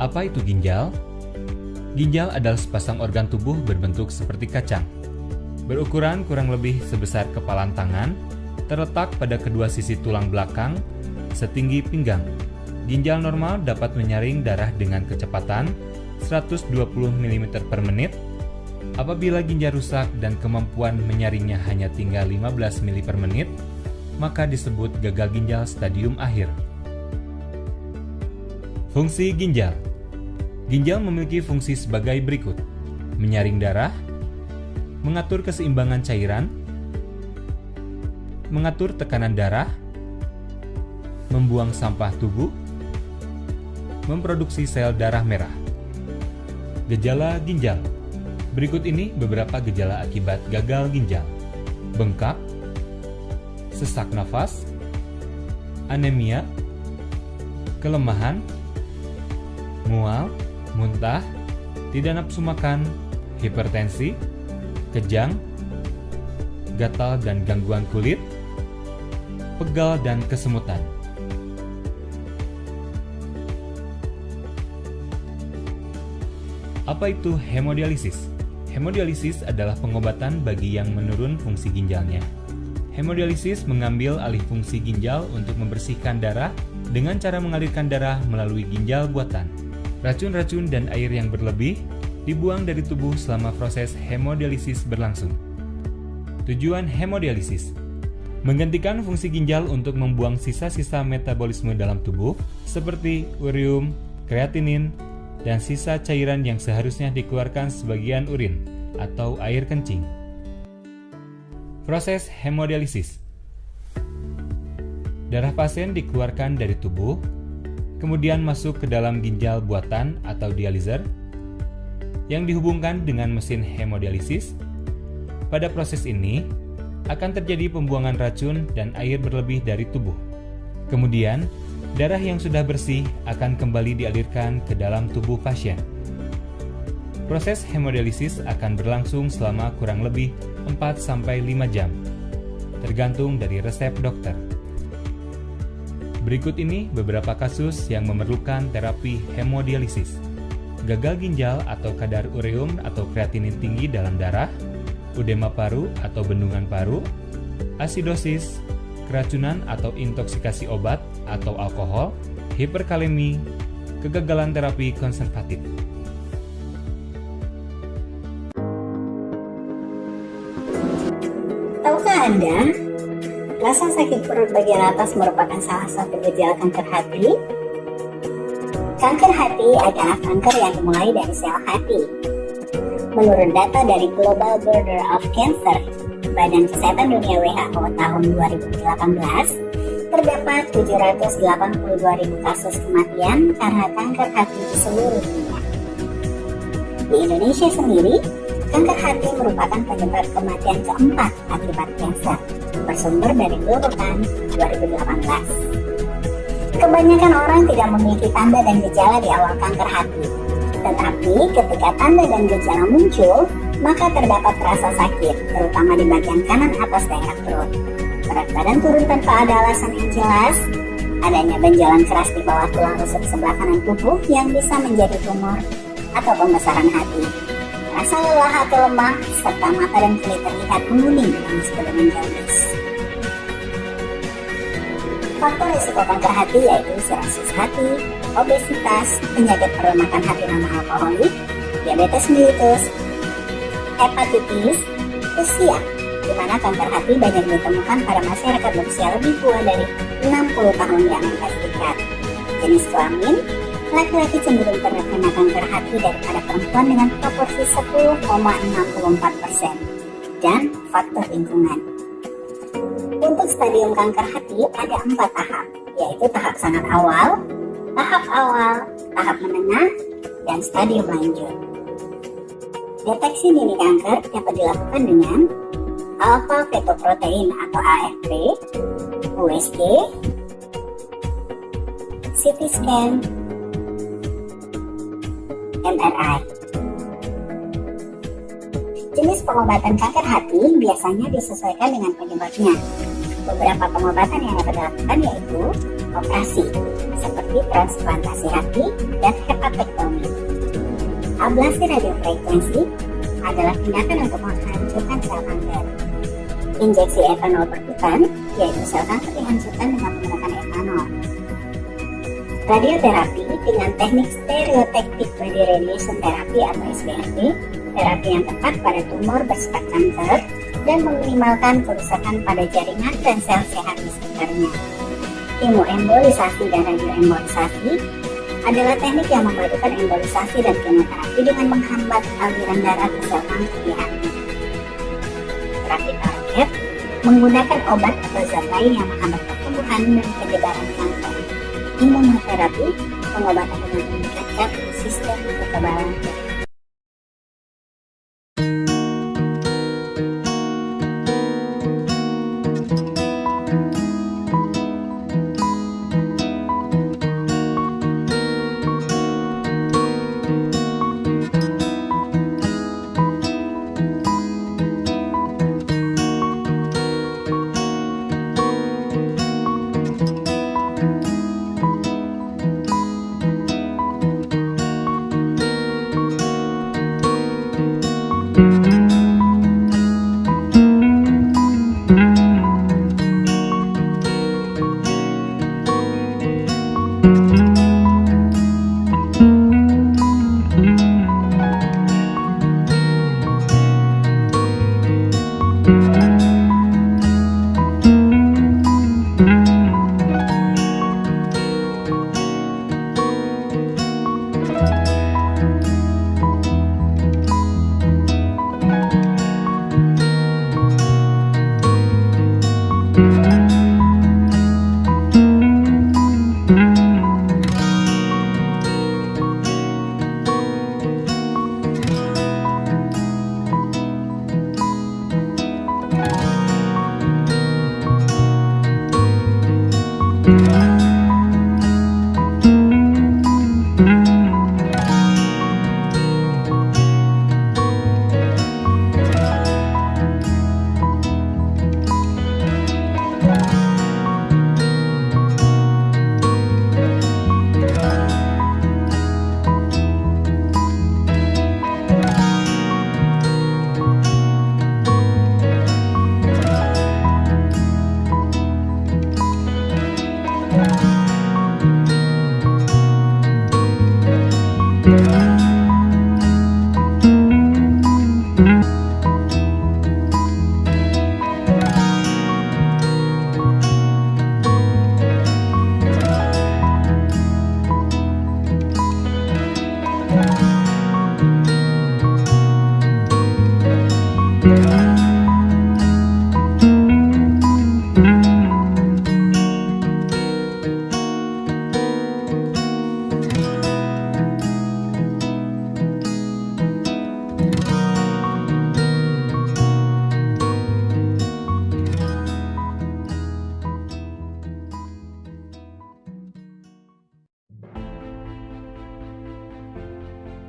Apa itu ginjal? Ginjal adalah sepasang organ tubuh berbentuk seperti kacang. Berukuran kurang lebih sebesar kepalan tangan, terletak pada kedua sisi tulang belakang, setinggi pinggang. Ginjal normal dapat menyaring darah dengan kecepatan 120 mm per menit. Apabila ginjal rusak dan kemampuan menyaringnya hanya tinggal 15 ml per menit, maka disebut gagal ginjal stadium akhir. Fungsi ginjal. Ginjal memiliki fungsi sebagai berikut: menyaring darah, mengatur keseimbangan cairan, mengatur tekanan darah, membuang sampah tubuh, memproduksi sel darah merah. Gejala ginjal. Berikut ini beberapa gejala akibat gagal ginjal: bengkak, sesak nafas, anemia, kelemahan, mual, muntah, tidak nafsu makan, hipertensi, kejang, gatal dan gangguan kulit, pegal dan kesemutan. Apa itu hemodialisis? Hemodialisis adalah pengobatan bagi yang menurun fungsi ginjalnya. Hemodialisis mengambil alih fungsi ginjal untuk membersihkan darah dengan cara mengalirkan darah melalui ginjal buatan. Racun-racun dan air yang berlebih dibuang dari tubuh selama proses hemodialisis berlangsung. Tujuan hemodialisis: menggantikan fungsi ginjal untuk membuang sisa-sisa metabolisme dalam tubuh seperti ureum, kreatinin, dan sisa cairan yang seharusnya dikeluarkan sebagian urin atau air kencing. Proses hemodialisis: darah pasien dikeluarkan dari tubuh, kemudian masuk ke dalam ginjal buatan atau dializer yang dihubungkan dengan mesin hemodialisis. Pada proses ini akan terjadi pembuangan racun dan air berlebih dari tubuh. Kemudian, darah yang sudah bersih akan kembali dialirkan ke dalam tubuh pasien. Proses hemodialisis akan berlangsung selama kurang lebih 4-5 jam, tergantung dari resep dokter. Berikut ini beberapa kasus yang memerlukan terapi hemodialisis: gagal ginjal atau kadar ureum atau kreatinin tinggi dalam darah, edema paru atau bendungan paru, asidosis, keracunan atau intoksikasi obat atau alkohol, hiperkalemi, kegagalan terapi konservatif. Tahukah Anda, rasa sakit perut bagian atas merupakan salah satu gejala kanker hati? Kanker hati adalah kanker yang dimulai dari sel hati. Menurut data dari Global Burden of Cancer, Badan Kesehatan Dunia WHO tahun 2018, terdapat 782.000 kasus kematian karena kanker hati di seluruh dunia. Di Indonesia sendiri, kanker hati merupakan penyebab kematian keempat akibat kanker, bersumber dari Global 2018. Kebanyakan orang tidak memiliki tanda dan gejala di awal kanker hati. Tetapi ketika tanda dan gejala muncul, maka terdapat rasa sakit, terutama di bagian kanan atas daerah perut. Berat badan turun tanpa ada alasan yang jelas, adanya benjolan keras di bawah tulang rusuk sebelah kanan tubuh yang bisa menjadi tumor atau pembesaran hati, rasa lelah atau lemah, serta mata dan kulit terlihat menguning yang disebut dengan jaundice. Faktor risiko kanker hati yaitu sirosis hati, obesitas, penyakit perumakan hati non-alkoholik, diabetes mellitus, hepatitis, usia, di mana kanker hati banyak ditemukan pada masyarakat berusia lebih tua dari 60 tahun di Amerika Serikat. Jenis kelamin, laki-laki cenderung terkena kanker hati daripada perempuan dengan proporsi 10,64%, dan faktor lingkungan. Untuk stadium kanker hati ada 4 tahap, yaitu tahap sangat awal, tahap menengah, dan stadium lanjut. Deteksi dini kanker dapat dilakukan dengan alpha fetoprotein atau AFP, USG, CT scan, MRI. Jenis pengobatan kanker hati biasanya disesuaikan dengan penyebabnya. Beberapa pengobatan yang dapat dilakukan yaitu operasi, seperti transplantasi hati dan hepatektomi. Ablasi radiofrekuensi adalah tindakan untuk menghancurkan sel kanker. Injeksi etanol perkutan, yaitu sel kanker dihancurkan dengan menggunakan etanol. Radioterapi dengan teknik stereotactic radiation therapy atau SBRT, terapi yang tepat pada tumor bersifat kanker dan meminimalkan kerusakan pada jaringan dan sel sehat di sekitarnya. Kemoembolisasi dan radioembolisasi adalah teknik yang memadukan embolisasi dan kemoterapi dengan menghambat aliran darah ke sel kanker di hati. Terapi target menggunakan obat atau zat lain yang menghambat pertumbuhan dan penyebaran kanker. Imunoterapi, pengobatan dengan meningkatkan sistem kekebalan tubuh.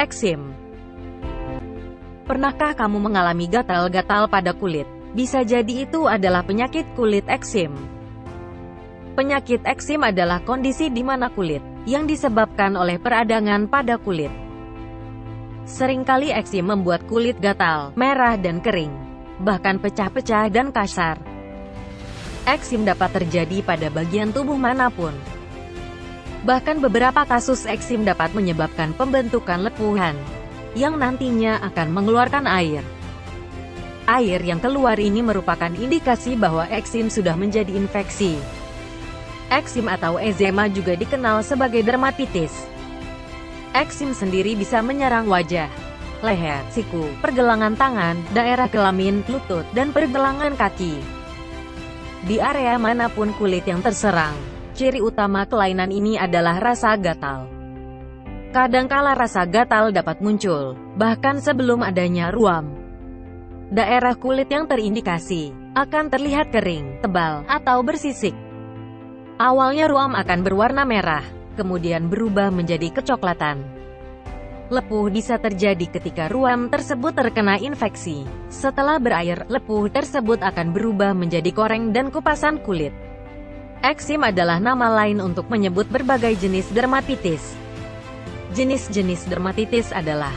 Eksim. Pernahkah kamu mengalami gatal-gatal pada kulit? Bisa jadi itu adalah penyakit kulit eksim. Penyakit eksim adalah kondisi di mana kulit yang disebabkan oleh peradangan pada kulit. Seringkali eksim membuat kulit gatal, merah dan kering, bahkan pecah-pecah dan kasar. Eksim dapat terjadi pada bagian tubuh manapun. Bahkan beberapa kasus eksim dapat menyebabkan pembentukan lepuhan, yang nantinya akan mengeluarkan air. Air yang keluar ini merupakan indikasi bahwa eksim sudah menjadi infeksi. Eksim atau eczema juga dikenal sebagai dermatitis. Eksim sendiri bisa menyerang wajah, leher, siku, pergelangan tangan, daerah kelamin, lutut, dan pergelangan kaki. Di area manapun kulit yang terserang, ciri utama kelainan ini adalah rasa gatal. Kadangkala rasa gatal dapat muncul, bahkan sebelum adanya ruam. Daerah kulit yang terindikasi akan terlihat kering, tebal, atau bersisik. Awalnya ruam akan berwarna merah, kemudian berubah menjadi kecoklatan. Lepuh bisa terjadi ketika ruam tersebut terkena infeksi. Setelah berair, lepuh tersebut akan berubah menjadi koreng dan kupasan kulit. Eksim adalah nama lain untuk menyebut berbagai jenis dermatitis. Jenis-jenis dermatitis adalah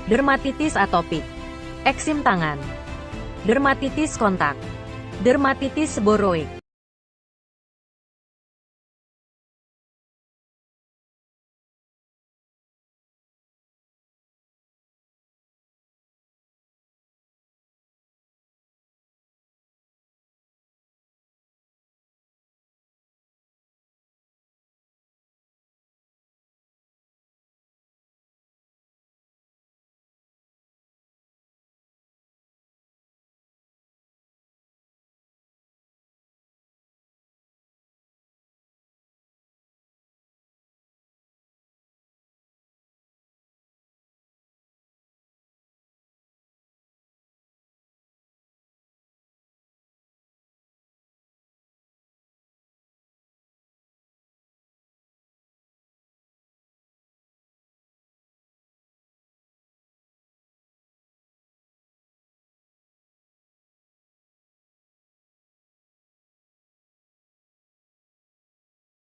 dermatitis atopik, eksim tangan, dermatitis kontak, dermatitis seboroik,